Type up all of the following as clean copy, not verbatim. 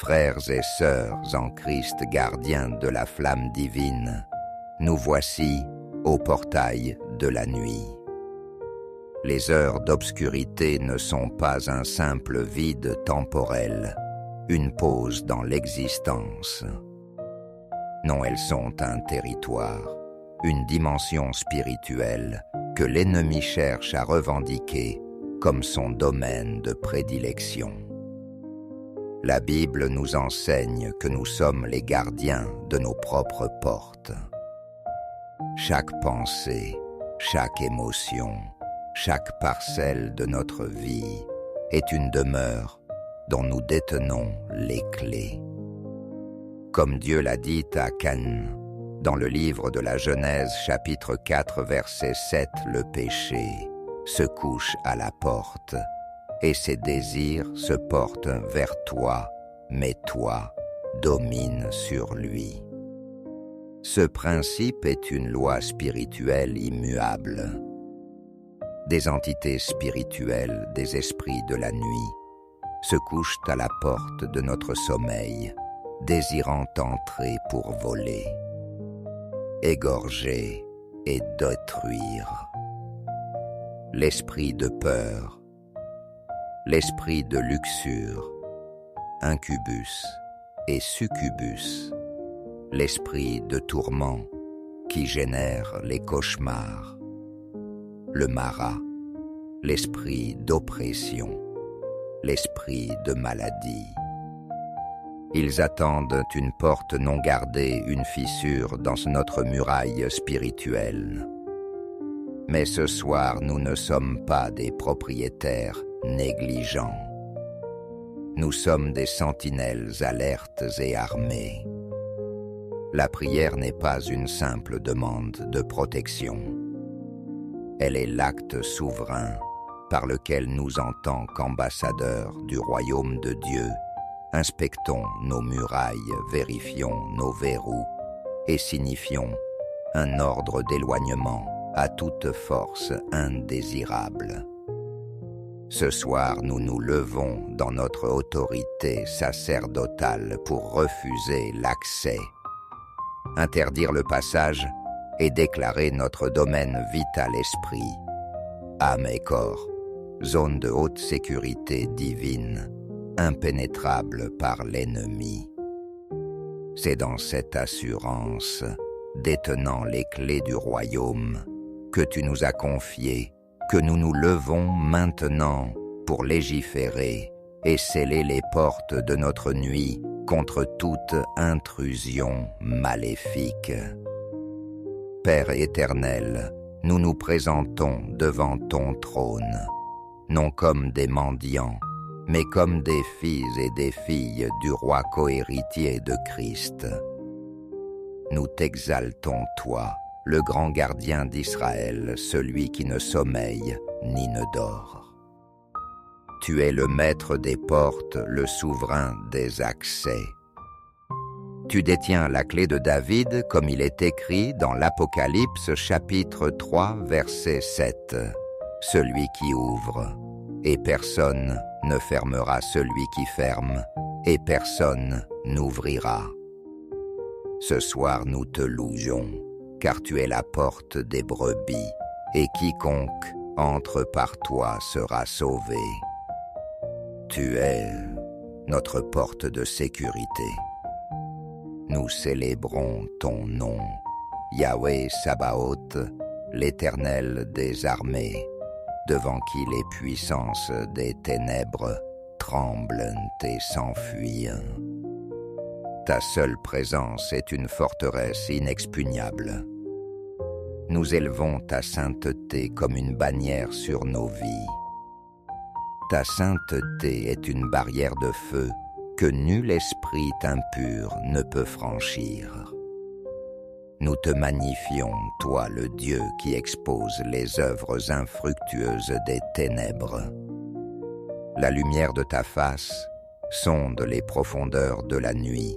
Frères et sœurs en Christ gardiens de la flamme divine, nous voici au portail de la nuit. Les heures d'obscurité ne sont pas un simple vide temporel, une pause dans l'existence. Non, elles sont un territoire, une dimension spirituelle que l'ennemi cherche à revendiquer comme son domaine de prédilection. La Bible nous enseigne que nous sommes les gardiens de nos propres portes. Chaque pensée, chaque émotion, chaque parcelle de notre vie est une demeure dont nous détenons les clés. Comme Dieu l'a dit à Caïn, dans le livre de la Genèse, chapitre 4, verset 7, le péché se couche à la porte et ses désirs se portent vers toi, mais toi domines sur lui. Ce principe est une loi spirituelle immuable. Des entités spirituelles, des esprits de la nuit, se couchent à la porte de notre sommeil, désirant entrer pour voler, égorger et détruire. L'esprit de peur, l'esprit de luxure, incubus et succubus, l'esprit de tourment qui génère les cauchemars, le mara, l'esprit d'oppression, l'esprit de maladie. Ils attendent une porte non gardée, une fissure dans notre muraille spirituelle. Mais ce soir, nous ne sommes pas des propriétaires négligents. Nous sommes des sentinelles alertes et armées. La prière n'est pas une simple demande de protection. Elle est l'acte souverain par lequel nous, en tant qu'ambassadeurs du royaume de Dieu, inspectons nos murailles, vérifions nos verrous et signifions un ordre d'éloignement à toute force indésirable. Ce soir, nous nous levons dans notre autorité sacerdotale pour refuser l'accès, interdire le passage et déclarer notre domaine vital esprit, âme et corps, zone de haute sécurité divine, impénétrable par l'ennemi. C'est dans cette assurance, détenant les clés du royaume, que tu nous as confié, que nous nous levons maintenant pour légiférer et sceller les portes de notre nuit contre toute intrusion maléfique. Père éternel, nous nous présentons devant ton trône, non comme des mendiants, mais comme des fils et des filles du roi cohéritier de Christ. Nous t'exaltons, toi, le grand gardien d'Israël, celui qui ne sommeille ni ne dort. Tu es le maître des portes, le souverain des accès. Tu détiens la clé de David, comme il est écrit dans l'Apocalypse chapitre 3, verset 7. Celui qui ouvre, et personne ne fermera, celui qui ferme, et personne n'ouvrira. Ce soir nous te louons, car tu es la porte des brebis, et quiconque entre par toi sera sauvé. Tu es notre porte de sécurité. Nous célébrons ton nom, Yahweh Sabaoth, l'Éternel des armées, devant qui les puissances des ténèbres tremblent et s'enfuient. Ta seule présence est une forteresse inexpugnable. Nous élevons ta sainteté comme une bannière sur nos vies. Ta sainteté est une barrière de feu que nul esprit impur ne peut franchir. Nous te magnifions, toi le Dieu qui expose les œuvres infructueuses des ténèbres. La lumière de ta face sonde les profondeurs de la nuit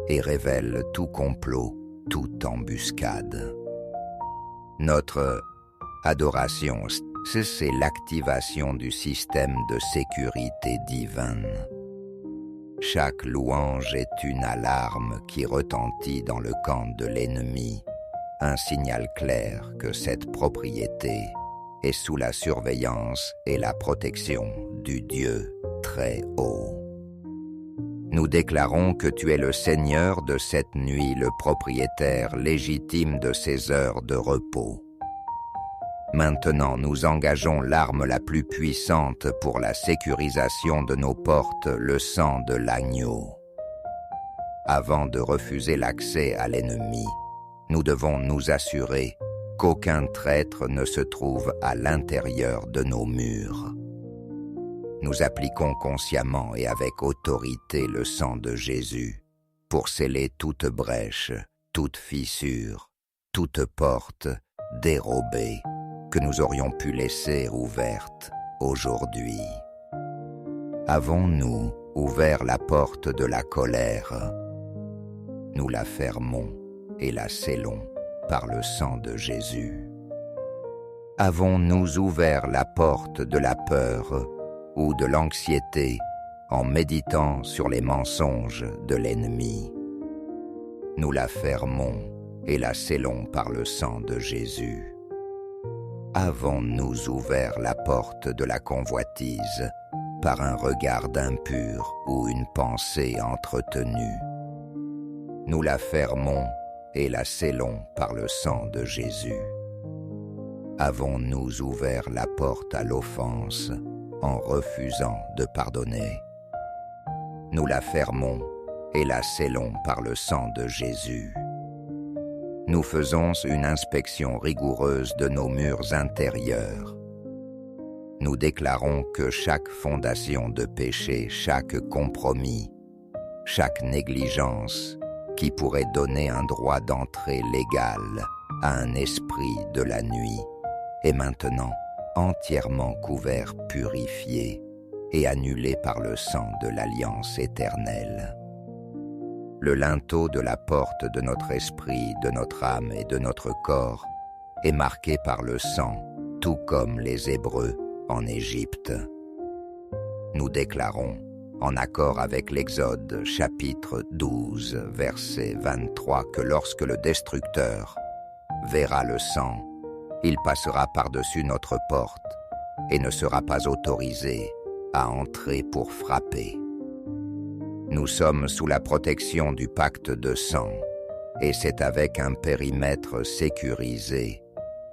et révèle tout complot, toute embuscade. Notre adoration, c'est l'activation du système de sécurité divine. Chaque louange est une alarme qui retentit dans le camp de l'ennemi, un signal clair que cette propriété est sous la surveillance et la protection du Dieu très haut. Nous déclarons que tu es le Seigneur de cette nuit, le propriétaire légitime de ces heures de repos. Maintenant, nous engageons l'arme la plus puissante pour la sécurisation de nos portes, le sang de l'agneau. Avant de refuser l'accès à l'ennemi, nous devons nous assurer qu'aucun traître ne se trouve à l'intérieur de nos murs. Nous appliquons consciemment et avec autorité le sang de Jésus pour sceller toute brèche, toute fissure, toute porte dérobée que nous aurions pu laisser ouverte aujourd'hui. Avons-nous ouvert la porte de la colère? Nous la fermons et la scellons par le sang de Jésus. Avons-nous ouvert la porte de la peur ou de l'anxiété en méditant sur les mensonges de l'ennemi? Nous la fermons et la scellons par le sang de Jésus. Avons-nous ouvert la porte de la convoitise par un regard impur ou une pensée entretenue? Nous la fermons et la scellons par le sang de Jésus. Avons-nous ouvert la porte à l'offense en refusant de pardonner? Nous la fermons et la scellons par le sang de Jésus. Nous faisons une inspection rigoureuse de nos murs intérieurs. Nous déclarons que chaque fondation de péché, chaque compromis, chaque négligence qui pourrait donner un droit d'entrée légal à un esprit de la nuit est maintenant entièrement couvert, purifié et annulé par le sang de l'alliance éternelle. Le linteau de la porte de notre esprit, de notre âme et de notre corps est marqué par le sang, tout comme les Hébreux en Égypte. Nous déclarons, en accord avec l'Exode, chapitre 12, verset 23, que lorsque le destructeur verra le sang, il passera par-dessus notre porte et ne sera pas autorisé à entrer pour frapper. Nous sommes sous la protection du pacte de sang, et c'est avec un périmètre sécurisé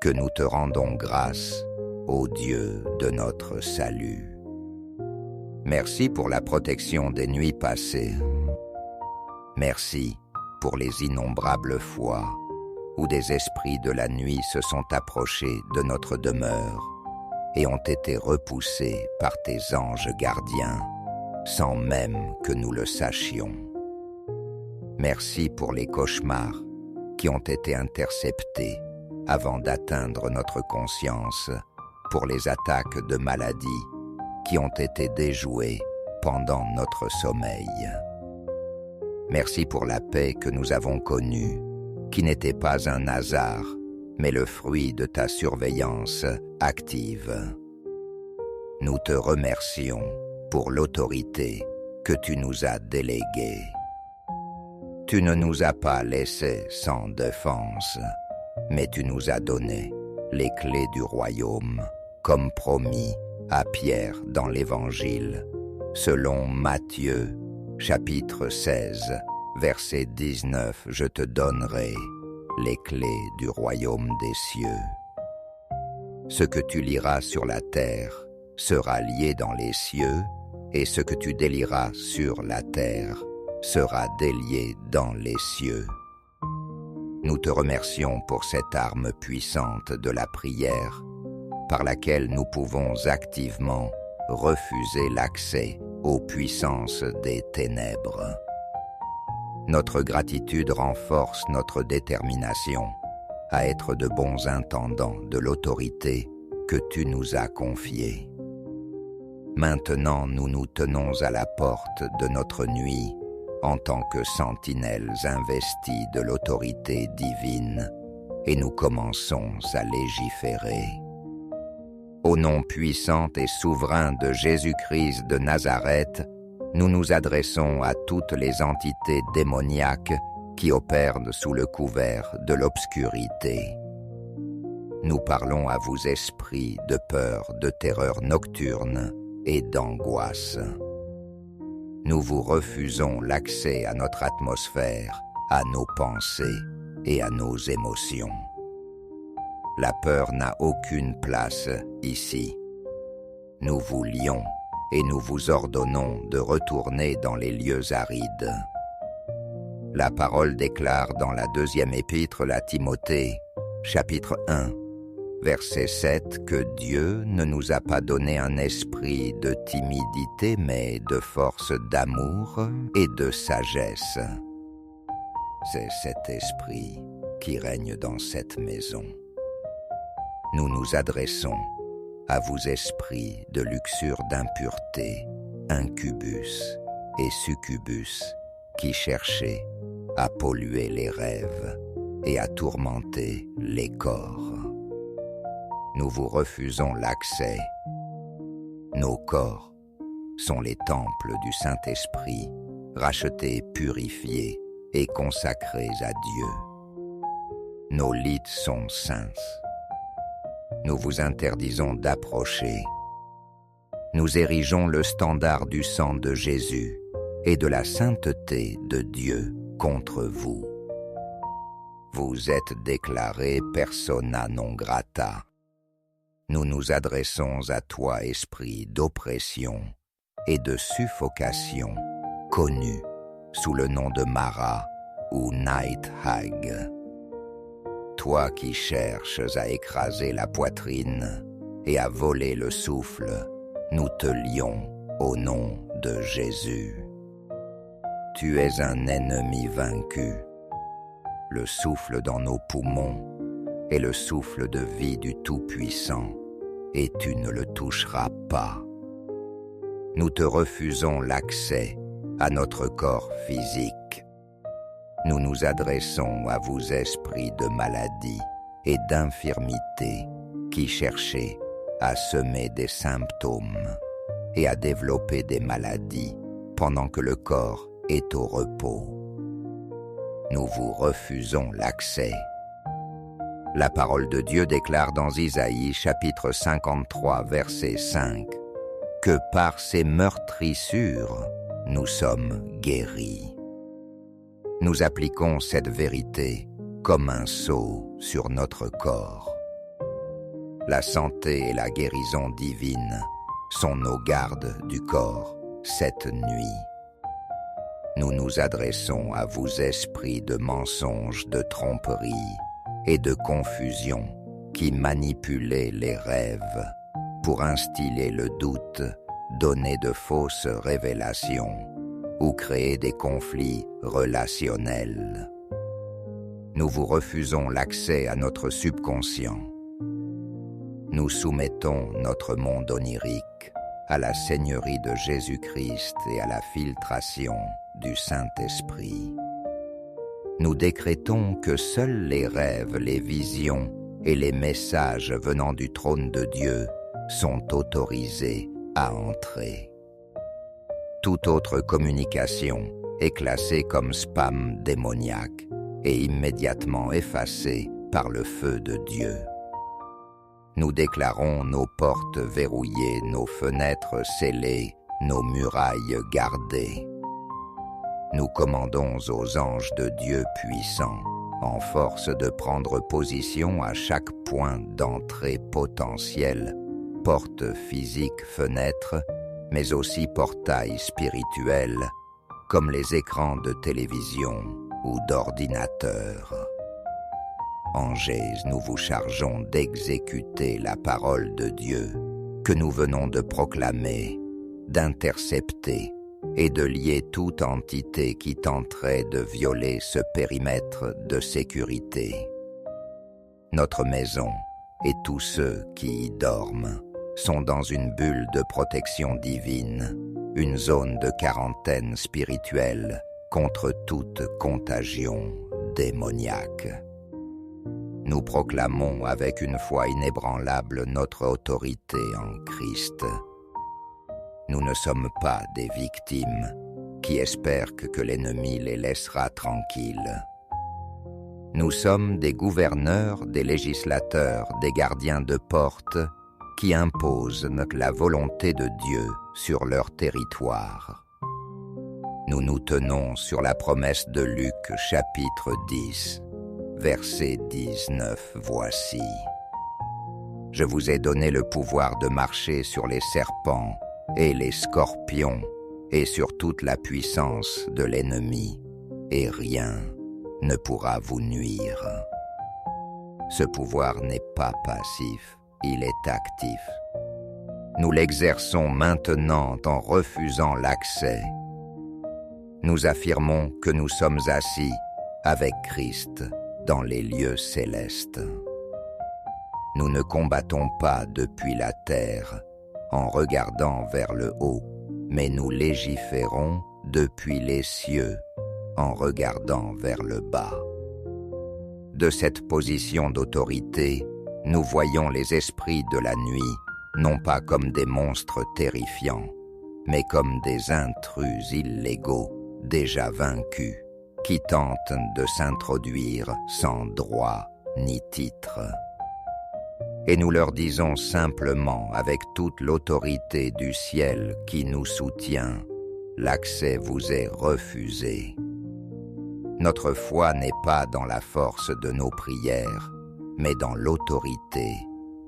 que nous te rendons grâce, ô Dieu de notre salut. Merci pour la protection des nuits passées. Merci pour les innombrables fois où des esprits de la nuit se sont approchés de notre demeure et ont été repoussés par tes anges gardiens, sans même que nous le sachions. Merci pour les cauchemars qui ont été interceptés avant d'atteindre notre conscience, pour les attaques de maladie qui ont été déjouées pendant notre sommeil. Merci pour la paix que nous avons connue, qui n'était pas un hasard, mais le fruit de ta surveillance active. Nous te remercions pour l'autorité que tu nous as déléguée. Tu ne nous as pas laissés sans défense, mais tu nous as donné les clés du royaume, comme promis à Pierre dans l'Évangile, selon Matthieu, chapitre 16, verset 19, « Je te donnerai les clés du royaume des cieux. Ce que tu lieras sur la terre sera lié dans les cieux, et ce que tu délieras sur la terre sera délié dans les cieux. » Nous te remercions pour cette arme puissante de la prière, par laquelle nous pouvons activement refuser l'accès aux puissances des ténèbres. Notre gratitude renforce notre détermination à être de bons intendants de l'autorité que tu nous as confiée. Maintenant, nous nous tenons à la porte de notre nuit en tant que sentinelles investies de l'autorité divine, et nous commençons à légiférer. Au nom puissant et souverain de Jésus-Christ de Nazareth, Nous nous adressons à toutes les entités démoniaques qui opèrent sous le couvert de l'obscurité. Nous parlons à vous, esprits de peur, de terreur nocturne et d'angoisse. Nous vous refusons l'accès à notre atmosphère, à nos pensées et à nos émotions. La peur n'a aucune place ici. Nous vous lions et nous vous ordonnons de retourner dans les lieux arides. La parole déclare dans la 2e épître à Timothée, chapitre 1, verset 7, que Dieu ne nous a pas donné un esprit de timidité, mais de force, d'amour et de sagesse. C'est cet esprit qui règne dans cette maison. Nous nous adressons à vous, esprits de luxure, d'impureté, incubus et succubus, qui cherchez à polluer les rêves et à tourmenter les corps. Nous vous refusons l'accès. Nos corps sont les temples du Saint-Esprit, rachetés, purifiés et consacrés à Dieu. Nos lits sont saints. Nous vous interdisons d'approcher. Nous érigeons le standard du sang de Jésus et de la sainteté de Dieu contre vous. Vous êtes déclarés persona non grata. Nous nous adressons à toi, esprit d'oppression et de suffocation, connu sous le nom de Mara ou Night Hag. Toi qui cherches à écraser la poitrine et à voler le souffle, nous te lions au nom de Jésus. Tu es un ennemi vaincu. Le souffle dans nos poumons est le souffle de vie du Tout-Puissant, et tu ne le toucheras pas. Nous te refusons l'accès à notre corps physique. Nous nous adressons à vous, esprits de maladie et d'infirmité, qui cherchez à semer des symptômes et à développer des maladies pendant que le corps est au repos. Nous vous refusons l'accès. La parole de Dieu déclare dans Isaïe, chapitre 53, verset 5, que par ses meurtrissures, nous sommes guéris. Nous appliquons cette vérité comme un sceau sur notre corps. La santé et la guérison divine sont nos gardes du corps cette nuit. Nous nous adressons à vous, esprits de mensonges, de tromperie et de confusion, qui manipulez les rêves pour instiller le doute, donner de fausses révélations ou créer des conflits relationnels. Nous vous refusons l'accès à notre subconscient. Nous soumettons notre monde onirique à la seigneurie de Jésus-Christ et à la filtration du Saint-Esprit. Nous décrétons que seuls les rêves, les visions et les messages venant du trône de Dieu sont autorisés à entrer. Toute autre communication est classée comme spam démoniaque et immédiatement effacée par le feu de Dieu. Nous déclarons nos portes verrouillées, nos fenêtres scellées, nos murailles gardées. Nous commandons aux anges de Dieu puissants, en force, de prendre position à chaque point d'entrée potentiel, porte physique, fenêtre, mais aussi portail spirituel, comme les écrans de télévision ou d'ordinateur. Angers, nous vous chargeons d'exécuter la parole de Dieu que nous venons de proclamer, d'intercepter et de lier toute entité qui tenterait de violer ce périmètre de sécurité. Notre maison et tous ceux qui y dorment sont dans une bulle de protection divine, une zone de quarantaine spirituelle contre toute contagion démoniaque. Nous proclamons avec une foi inébranlable notre autorité en Christ. Nous ne sommes pas des victimes qui espèrent que l'ennemi les laissera tranquilles. Nous sommes des gouverneurs, des législateurs, des gardiens de porte qui imposent la volonté de Dieu sur leur territoire. Nous nous tenons sur la promesse de Luc, chapitre 10, verset 19, voici. Je vous ai donné le pouvoir de marcher sur les serpents et les scorpions et sur toute la puissance de l'ennemi, et rien ne pourra vous nuire. Ce pouvoir n'est pas passif, il est actif. Nous l'exerçons maintenant en refusant l'accès. Nous affirmons que nous sommes assis avec Christ dans les lieux célestes. Nous ne combattons pas depuis la terre en regardant vers le haut, mais nous légiférons depuis les cieux en regardant vers le bas. De cette position d'autorité, nous voyons les esprits de la nuit non pas comme des monstres terrifiants, mais comme des intrus illégaux déjà vaincus, qui tentent de s'introduire sans droit ni titre. Et nous leur disons simplement, avec toute l'autorité du ciel qui nous soutient, l'accès vous est refusé. Notre foi n'est pas dans la force de nos prières, mais dans l'autorité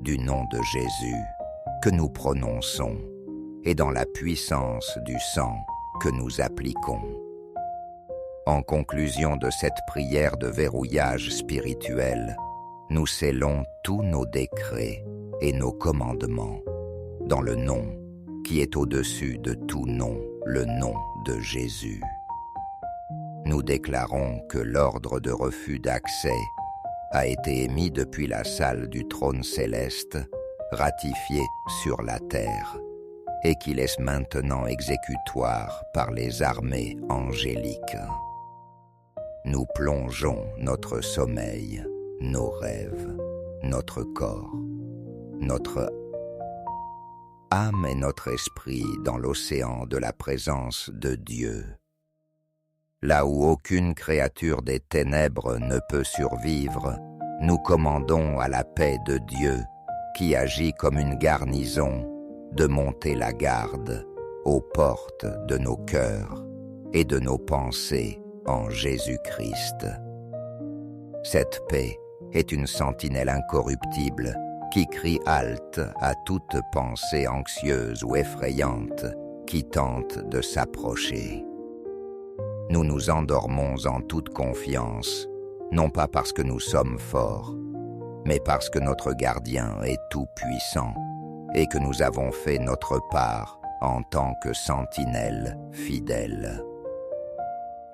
du nom de Jésus que nous prononçons et dans la puissance du sang que nous appliquons. En conclusion de cette prière de verrouillage spirituel, nous scellons tous nos décrets et nos commandements dans le nom qui est au-dessus de tout nom, le nom de Jésus. Nous déclarons que l'ordre de refus d'accès a été émis depuis la salle du trône céleste, ratifié sur la terre, et qu'il est maintenant exécutoire par les armées angéliques. Nous plongeons notre sommeil, nos rêves, notre corps, notre âme et notre esprit dans l'océan de la présence de Dieu. Là où aucune créature des ténèbres ne peut survivre, nous commandons à la paix de Dieu, qui agit comme une garnison, de monter la garde aux portes de nos cœurs et de nos pensées en Jésus-Christ. Cette paix est une sentinelle incorruptible qui crie halte à toute pensée anxieuse ou effrayante qui tente de s'approcher. Nous nous endormons en toute confiance, non pas parce que nous sommes forts, mais parce que notre gardien est tout-puissant et que nous avons fait notre part en tant que sentinelle fidèle.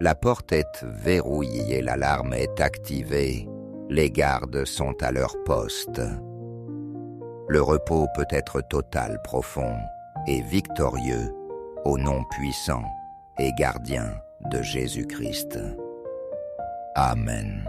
La porte est verrouillée et l'alarme est activée. Les gardes sont à leur poste. Le repos peut être total, profond et victorieux au nom puissant et gardien de Jésus-Christ. Amen.